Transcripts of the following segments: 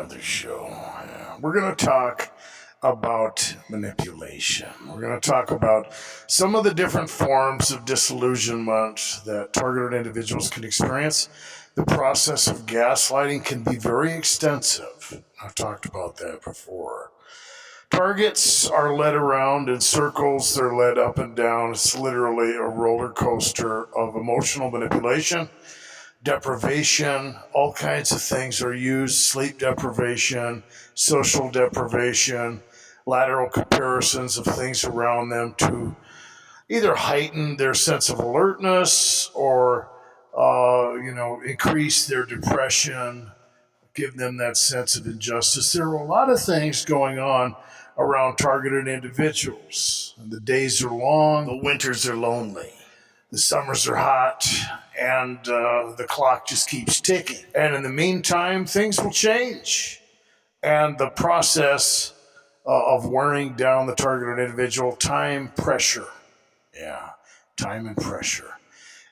another show. We're going to talk about manipulation. We're going to talk about some of the different forms of disillusionment that targeted individuals can experience. The process of gaslighting can be very extensive. I've talked about that before. Targets are led around in circles, they're led up and down. It's literally a roller coaster of emotional manipulation, deprivation, all kinds of things are used: sleep deprivation, social deprivation, lateral comparisons of things around them to either heighten their sense of alertness or, increase their depression, give them that sense of injustice. There are a lot of things going on around targeted individuals. The days are long, the winters are lonely, the summers are hot, and the clock just keeps ticking. And in the meantime, things will change. And the process of wearing down the targeted individual, time, pressure. Yeah, time and pressure.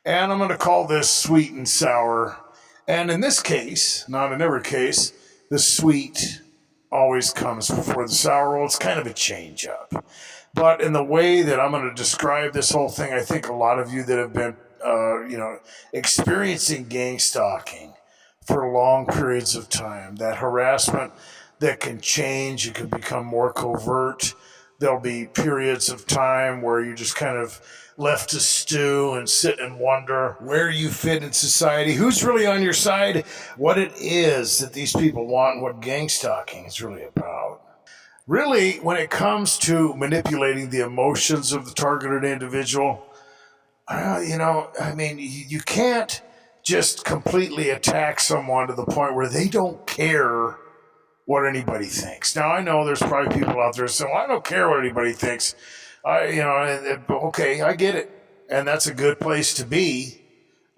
And I'm going to call this sweet and sour. And in this case, not in every case, the sweet always comes before the sour. Well, it's kind of a change up. But in the way that I'm going to describe this whole thing, I think a lot of you that have been, experiencing gang stalking for long periods of time, that harassment that can change, it can become more covert. There'll be periods of time where you just kind of left to stew and sit and wonder where you fit in society, who's really on your side, what it is that these people want, and what gang stalking is really about. Really, when it comes to manipulating the emotions of the targeted individual, you can't just completely attack someone to the point where they don't care what anybody thinks. Now, I know there's probably people out there saying, well, I don't care what anybody thinks. Okay, I get it. And that's a good place to be,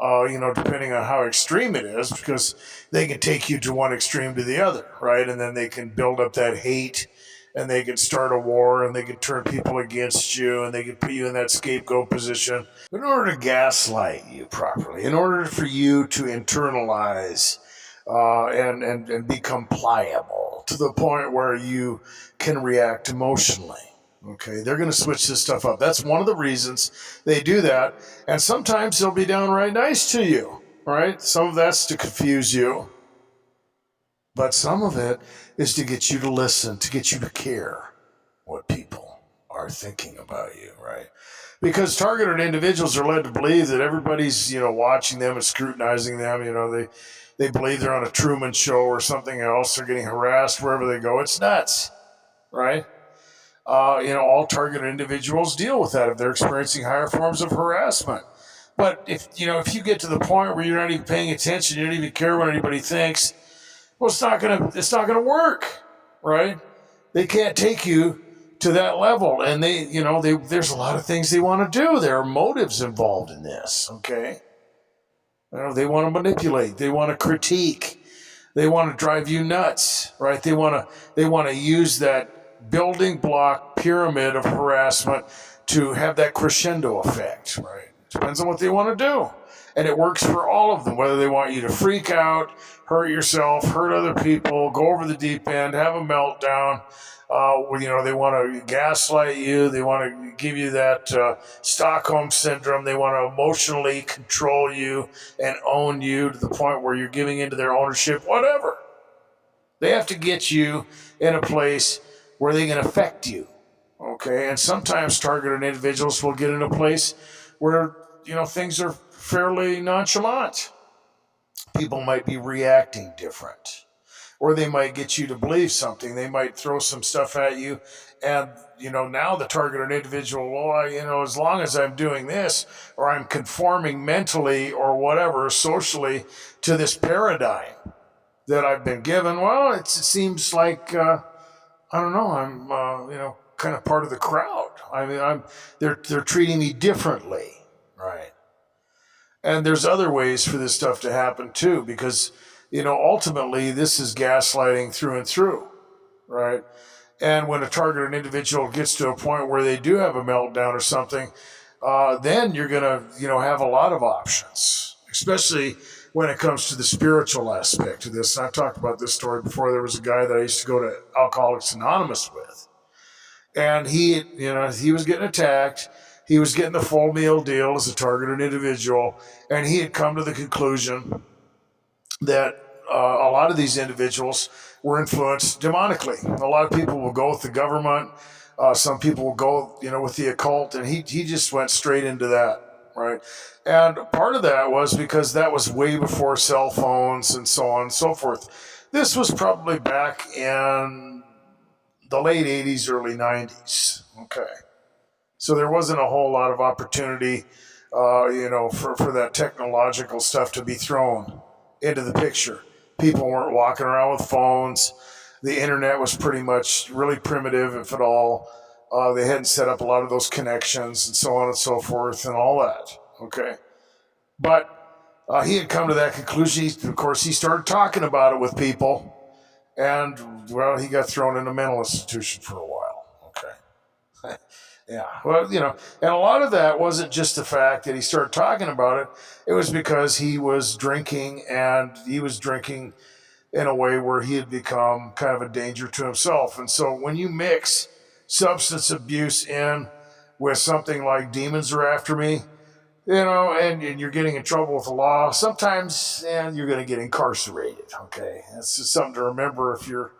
depending on how extreme it is, because they can take you to one extreme to the other, right? And then they can build up that hate, and they can start a war, and they can turn people against you, and they can put you in that scapegoat position. But in order to gaslight you properly, in order for you to internalize and become pliable to the point where you can react emotionally, okay, they're going to switch this stuff up. That's one of the reasons they do that. And sometimes they'll be downright nice to you, right? Some of that's to confuse you. But some of it is to get you to listen, to get you to care what people are thinking about you, right? Because targeted individuals are led to believe that everybody's, watching them and scrutinizing them. They believe they're on a Truman Show or something else. They're getting harassed wherever they go. It's nuts, right? All targeted individuals deal with that if they're experiencing higher forms of harassment. But if you get to the point where you're not even paying attention, you don't even care what anybody thinks, well, it's not gonna work, right? They can't take you to that level, and there's a lot of things they want to do. There are motives involved in this, okay? They want to manipulate, they want to critique, they want to drive you nuts, right? They want to use that building block pyramid of harassment to have that crescendo effect, right? Depends on what they want to do. And it works for all of them, whether they want you to freak out, hurt yourself, hurt other people, go over the deep end, have a meltdown. They want to gaslight you. They want to give you that Stockholm syndrome. They want to emotionally control you and own you to the point where you're giving into their ownership, whatever. They have to get you in a place where they can affect you, okay? And sometimes targeted individuals will get in a place where, things are fairly nonchalant. People might be reacting different, or they might get you to believe something. They might throw some stuff at you, and now the targeted individual, well, as long as I'm doing this, or I'm conforming mentally or whatever socially to this paradigm that I've been given, well, it seems like I don't know, I'm kind of part of the crowd. I mean, they're treating me differently, right? And there's other ways for this stuff to happen too, because, ultimately this is gaslighting through and through, right? And when a targeted individual gets to a point where they do have a meltdown or something, then you're going to, have a lot of options, especially when it comes to the spiritual aspect of this. And I've talked about this story before. There was a guy that I used to go to Alcoholics Anonymous with, and he was getting attacked. He was getting the full meal deal as a targeted individual, and he had come to the conclusion that a lot of these individuals were influenced demonically. A lot of people will go with the government. Some people will go, with the occult, and he just went straight into that, right? And part of that was because that was way before cell phones and so on and so forth. This was probably back in the late 80s, early 90s. Okay. So there wasn't a whole lot of opportunity, for that technological stuff to be thrown into the picture. People weren't walking around with phones. The internet was pretty much really primitive, if at all. They hadn't set up a lot of those connections and so on and so forth and all that. Okay. But he had come to that conclusion. Of course, he started talking about it with people. And, well, he got thrown in a mental institution for a while. Okay. Yeah. Well, and a lot of that wasn't just the fact that he started talking about it. It was because he was drinking, and he was drinking in a way where he had become kind of a danger to himself. And so when you mix substance abuse in with something like demons are after me, and you're getting in trouble with the law, sometimes, and you're going to get incarcerated. Okay. That's just something to remember if you're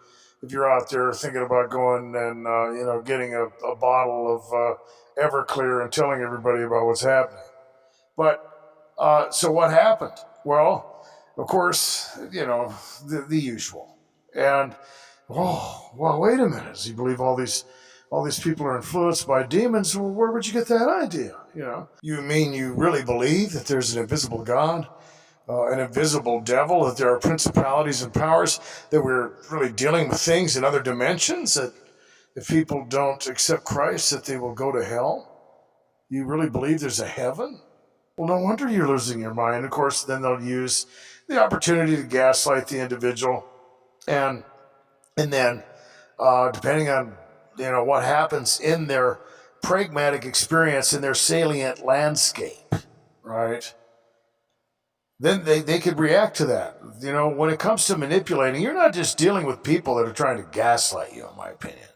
out there thinking about going and getting a bottle of Everclear and telling everybody about what's happening. But so what happened? Well, of course, the usual. And well, wait a minute. Does he believe all these people are influenced by demons? Well, where would you get that idea? You mean you really believe that there's an invisible God? An invisible devil, that there are principalities and powers, that we're really dealing with things in other dimensions, that if people don't accept Christ, that they will go to hell? You really believe there's a heaven? Well, no wonder you're losing your mind. Of course, then they'll use the opportunity to gaslight the individual, and then depending on what happens in their pragmatic experience, in their salient landscape, right? Then they could react to that. When it comes to manipulating, you're not just dealing with people that are trying to gaslight you, in my opinion.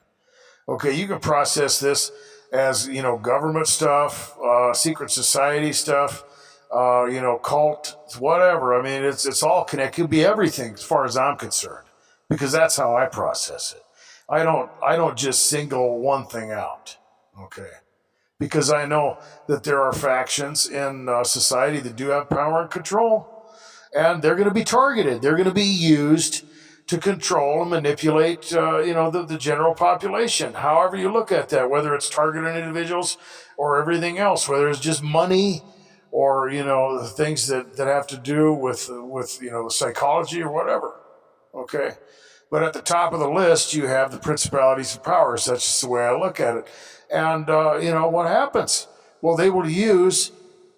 Okay, you can process this as, government stuff, secret society stuff, cult, whatever. I mean, it's all connected. It could be everything as far as I'm concerned, because that's how I process it. I don't just single one thing out. Okay. Because I know that there are factions in society that do have power and control, and they're going to be targeted. They're going to be used to control and manipulate, the general population. However you look at that, whether it's targeting individuals or everything else, whether it's just money or the things that have to do with the psychology or whatever. Okay. But at the top of the list, you have the principalities and powers. That's just the way I look at it. And, what happens? Well, they will use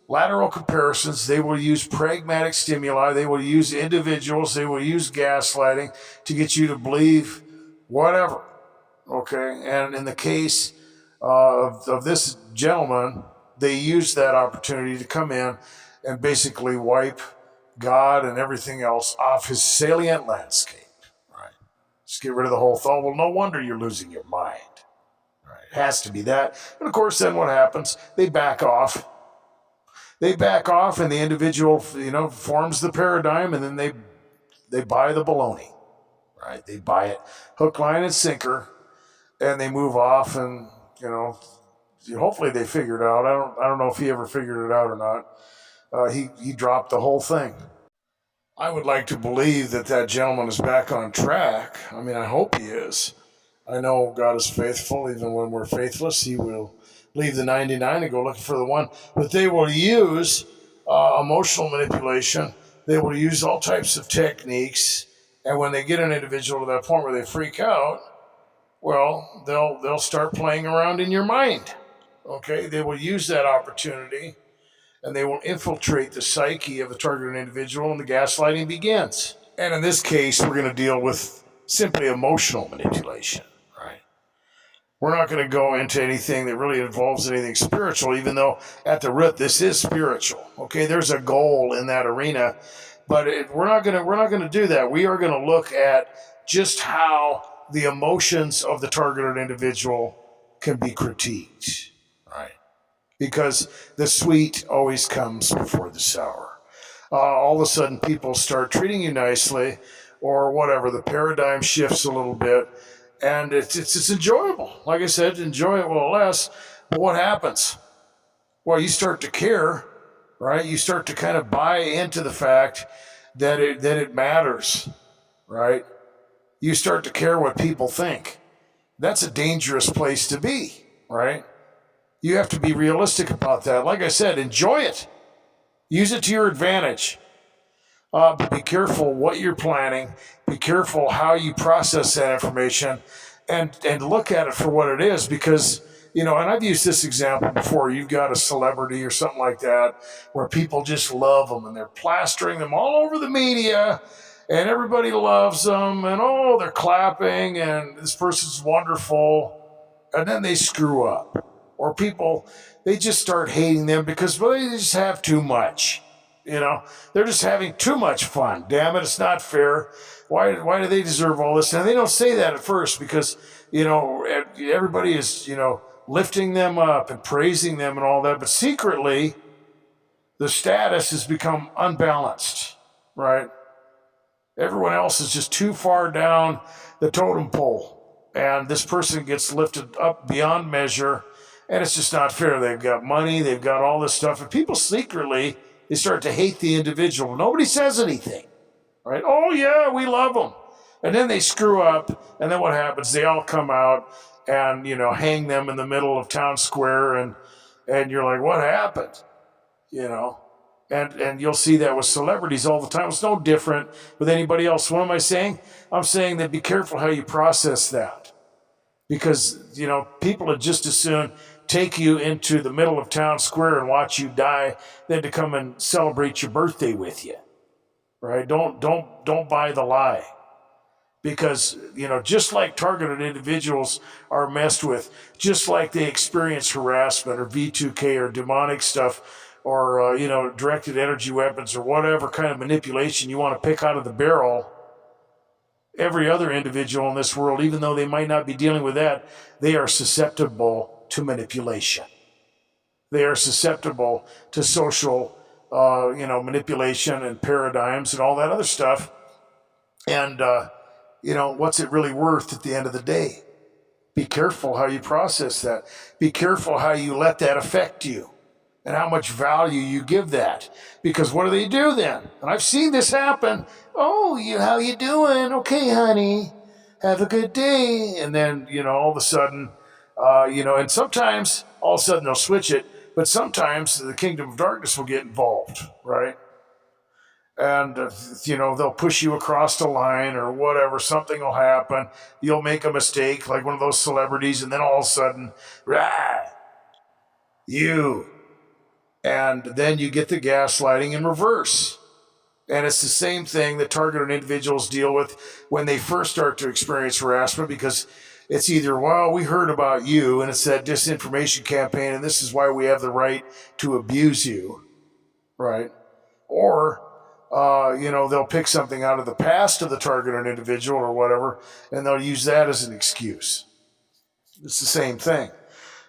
lateral comparisons. They will use pragmatic stimuli. They will use individuals. They will use gaslighting to get you to believe whatever. Okay? And in the case of this gentleman, they used that opportunity to come in and basically wipe God and everything else off his salient landscape. Just get rid of the whole thought. Well, no wonder you're losing your mind. Right? It has to be that. And of course, then what happens? They back off. And the individual, forms the paradigm, and then they buy the baloney. Right? They buy it hook, line, and sinker, and they move off, and hopefully they figure it out. I don't know if he ever figured it out or not. He dropped the whole thing. I would like to believe that gentleman is back on track. I mean, I hope he is. I know God is faithful. Even when we're faithless, he will leave the 99 and go looking for the one. But they will use emotional manipulation. They will use all types of techniques. And when they get an individual to that point where they freak out, well, they'll start playing around in your mind. Okay? They will use that opportunity, and they will infiltrate the psyche of the targeted individual, and the gaslighting begins. And in this case, we're going to deal with simply emotional manipulation, right? We're not going to go into anything that really involves anything spiritual, even though at the root, this is spiritual. Okay, there's a goal in that arena But we're not gonna do that. We are gonna look at just how the emotions of the targeted individual can be critiqued, right? Because the sweet always comes before the sour. All of a sudden, people start treating you nicely, or whatever. The paradigm shifts a little bit, and it's enjoyable. Like I said, enjoy it while it lasts. But what happens? Well, you start to care, right? You start to kind of buy into the fact that it matters, right? You start to care what people think. That's a dangerous place to be, right? You have to be realistic about that. Like I said, enjoy it. Use it to your advantage. But be careful what you're planning. Be careful how you process that information, and look at it for what it is. Because and I've used this example before. You've got a celebrity or something like that where people just love them and they're plastering them all over the media, and everybody loves them, and they're clapping, and this person's wonderful, and then they screw up, or people, they just start hating them because they just have too much. They're just having too much fun. Damn it, it's not fair. Why do they deserve all this? And they don't say that at first because everybody is lifting them up and praising them and all that, but secretly the status has become unbalanced, right? Everyone else is just too far down the totem pole, and this person gets lifted up beyond measure, and it's just not fair. They've got money, they've got all this stuff, and people secretly, they start to hate the individual. Nobody says anything, right? Oh yeah, we love them. And then they screw up, and then what happens? They all come out and hang them in the middle of town square, and you're like, what happened? And you'll see that with celebrities all the time. It's no different with anybody else. What am I saying? I'm saying that be careful how you process that, because people would just as soon take you into the middle of town square and watch you die than to come and celebrate your birthday with you, right? Don't buy the lie. Because, just like targeted individuals are messed with, just like they experience harassment or V2K or demonic stuff, or, directed energy weapons or whatever kind of manipulation you want to pick out of the barrel, every other individual in this world, even though they might not be dealing with that, they are susceptible to manipulation. They are susceptible to social, manipulation and paradigms and all that other stuff. And, what's it really worth at the end of the day? Be careful how you process that. Be careful how you let that affect you and how much value you give that. Because what do they do then? And I've seen this happen. Oh, how you doing? Okay, honey. Have a good day. And then, all of a sudden, and sometimes all of a sudden they'll switch it, but sometimes the kingdom of darkness will get involved, right? And, they'll push you across the line or whatever. Something will happen. You'll make a mistake like one of those celebrities, and then all of a sudden, you. And then you get the gaslighting in reverse. And it's the same thing that targeted individuals deal with when they first start to experience harassment, because it's either, well, we heard about you, and it's that disinformation campaign, and this is why we have the right to abuse you, right? Or they'll pick something out of the past of the targeted individual or whatever, and they'll use that as an excuse. It's the same thing.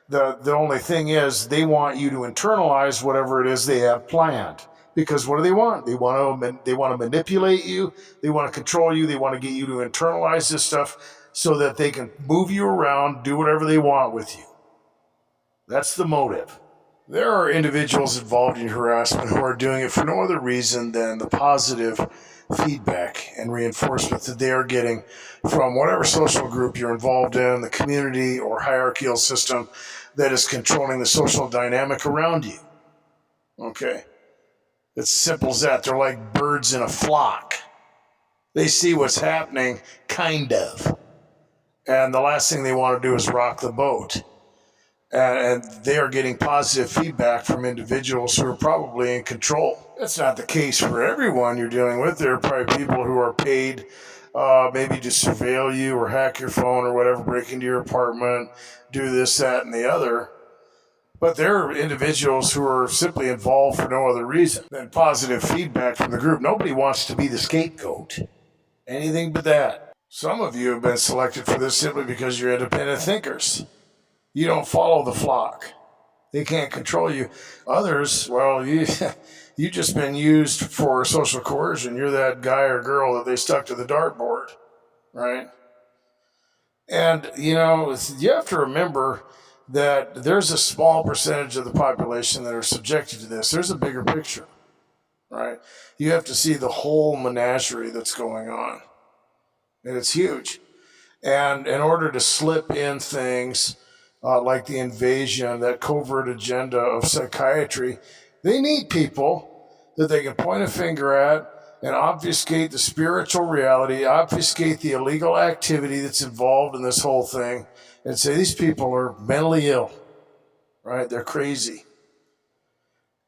The only thing is they want you to internalize whatever it is they have planned. Because what do they want? They want to manipulate you. They want to control you. They want to get you to internalize this stuff so that they can move you around, do whatever they want with you. That's the motive. There are individuals involved in harassment who are doing it for no other reason than the positive feedback and reinforcement that they are getting from whatever social group you're involved in, the community or hierarchical system that is controlling the social dynamic around you. Okay? It's simple as that. They're like birds in a flock. They see what's happening, kind of. And the last thing they want to do is rock the boat. And they are getting positive feedback from individuals who are probably in control. That's not the case for everyone you're dealing with. There are probably people who are paid maybe to surveil you or hack your phone or whatever, break into your apartment, do this, that, and the other. But there are individuals who are simply involved for no other reason than positive feedback from the group. Nobody wants to be the scapegoat. Anything but that. Some of you have been selected for this simply because you're independent thinkers. You don't follow the flock. They can't control you. Others, well, you just been used for social coercion. You're that guy or girl that they stuck to the dartboard, right? And, you have to remember that there's a small percentage of the population that are subjected to this. There's a bigger picture, right? You have to see the whole menagerie that's going on, and it's huge. And in order to slip in things like the invasion, that covert agenda of psychiatry, they need people that they can point a finger at and obfuscate the spiritual reality, obfuscate the illegal activity that's involved in this whole thing, and say these people are mentally ill, right? They're crazy.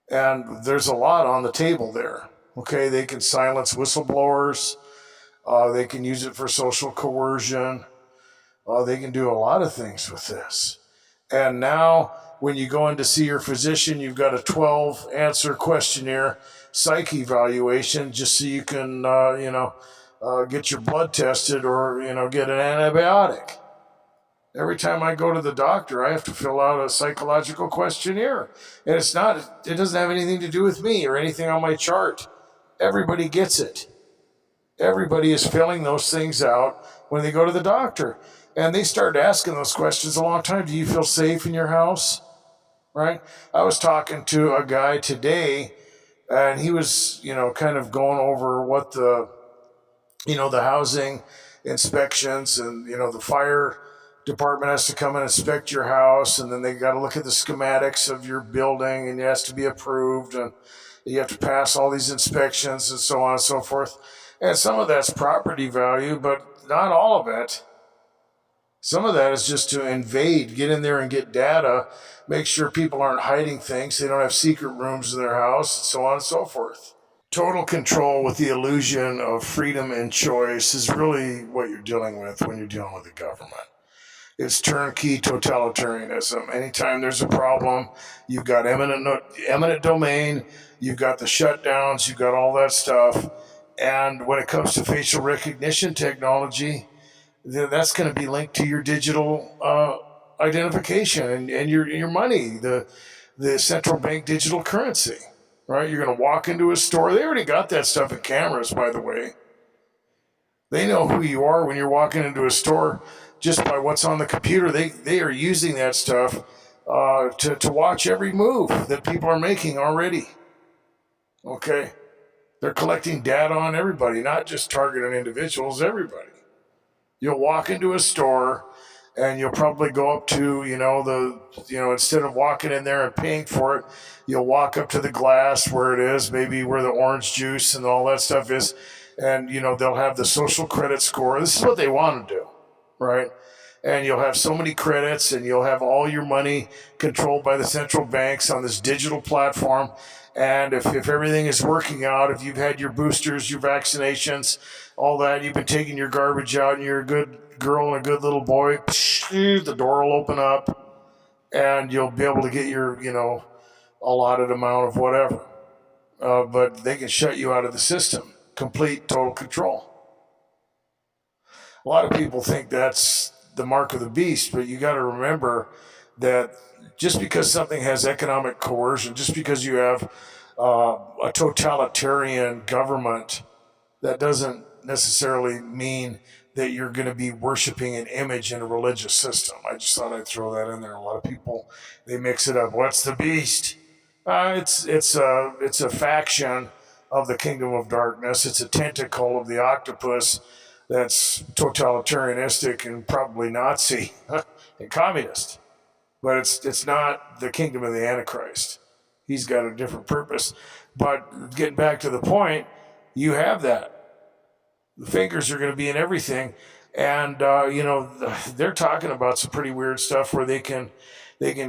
And there's a lot on the table there. Okay, they can silence whistleblowers. They can use it for social coercion. They can do a lot of things with this. And now, when you go in to see your physician, you've got a 12-answer questionnaire, psyche evaluation, just so you can, get your blood tested or, get an antibiotic. Every time I go to the doctor, I have to fill out a psychological questionnaire. And it doesn't have anything to do with me or anything on my chart. Everybody gets it. Everybody is filling those things out when they go to the doctor. And they started asking those questions a long time. Do you feel safe in your house? Right? I was talking to a guy today, and he was, kind of going over what the housing inspections and, the fire department has to come and inspect your house, and then they got to look at the schematics of your building, and it has to be approved, and you have to pass all these inspections and so on and so forth. And some of that's property value, but not all of it. Some of that is just to invade, get in there and get data, make sure people aren't hiding things, they don't have secret rooms in their house, and so on and so forth. Total control with the illusion of freedom and choice is really what you're dealing with when you're dealing with the government. It's turnkey totalitarianism. Anytime there's a problem, you've got eminent domain, you've got the shutdowns, you've got all that stuff. And when it comes to facial recognition technology, that's going to be linked to your digital identification and your money, the central bank digital currency, right? You're going to walk into a store. They already got that stuff in cameras, by the way. They know who you are when you're walking into a store just by what's on the computer. They are using that stuff to watch every move that people are making already. Okay? They're collecting data on everybody, not just targeted individuals, everybody. You'll walk into a store and you'll probably go up to, instead of walking in there and paying for it, you'll walk up to the glass where it is, maybe where the orange juice and all that stuff is. And, they'll have the social credit score. This is what they want to do, right? And you'll have so many credits and you'll have all your money controlled by the central banks on this digital platform. And if everything is working out, if you've had your boosters, your vaccinations, all that, you've been taking your garbage out and you're a good girl and a good little boy, the door will open up and you'll be able to get your, allotted amount of whatever. But they can shut you out of the system. Complete, total control. A lot of people think that's the mark of the beast, but you got to remember that just because something has economic coercion, just because you have a totalitarian government, that doesn't necessarily mean that you're going to be worshiping an image in a religious system. I just thought I'd throw that in there. A lot of people, they mix it up. What's the beast? It's a faction of the kingdom of darkness. It's a tentacle of the octopus that's totalitarianistic and probably Nazi and communist. But it's not the kingdom of the Antichrist. He's got a different purpose. But getting back to the point, you have that. The fingers are going to be in everything. And, they're talking about some pretty weird stuff where they can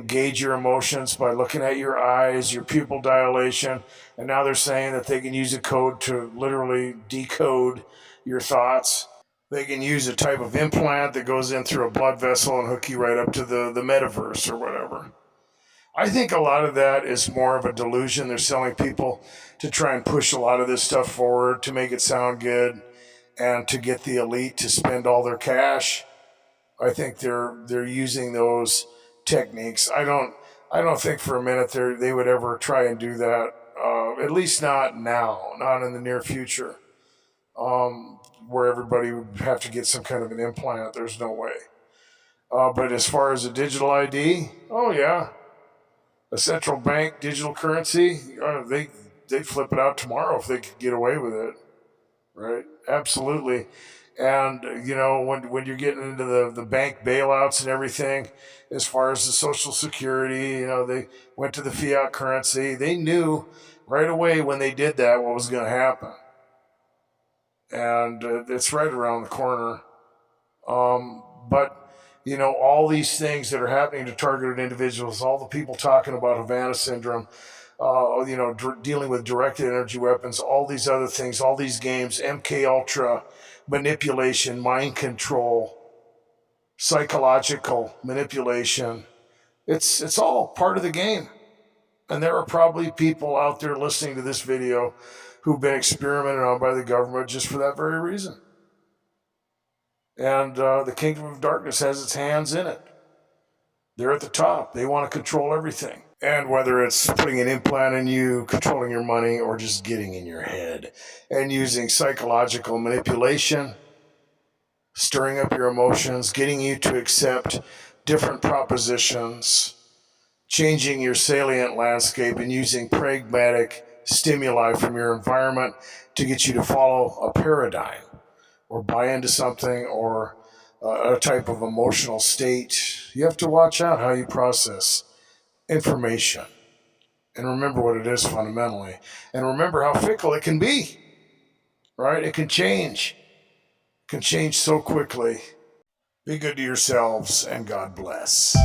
gauge your emotions by looking at your eyes, your pupil dilation. And now they're saying that they can use a code to literally decode your thoughts. They can use a type of implant that goes in through a blood vessel and hook you right up to the metaverse or whatever. I think a lot of that is more of a delusion. They're selling people to try and push a lot of this stuff forward to make it sound good and to get the elite to spend all their cash. I think they're using those techniques. I don't think for a minute they would ever try and do that. At least not now, not in the near future, where everybody would have to get some kind of an implant. There's no way. But as far as a digital ID, oh yeah, a central bank digital currency, they'd flip it out tomorrow if they could get away with it, right? Absolutely. And when you're getting into the bank bailouts and everything, as far as the Social Security, they went to the fiat currency. They knew right away when they did that what was going to happen, and it's right around the corner. But all these things that are happening to targeted individuals, all the people talking about Havana syndrome, dealing with directed energy weapons, all these other things, all these games, MK Ultra, manipulation, mind control, psychological manipulation. It's all part of the game. And there are probably people out there listening to this video who've been experimented on by the government just for that very reason. And the kingdom of darkness has its hands in it. They're at the top. They want to control everything. And whether it's putting an implant in you, controlling your money, or just getting in your head and using psychological manipulation, stirring up your emotions, getting you to accept different propositions, changing your salient landscape, and using pragmatic stimuli from your environment to get you to follow a paradigm or buy into something or a type of emotional state. You have to watch out how you process information and remember what it is fundamentally, and remember how fickle it can be, right? It can change. It can change so quickly. Be good to yourselves, and God bless.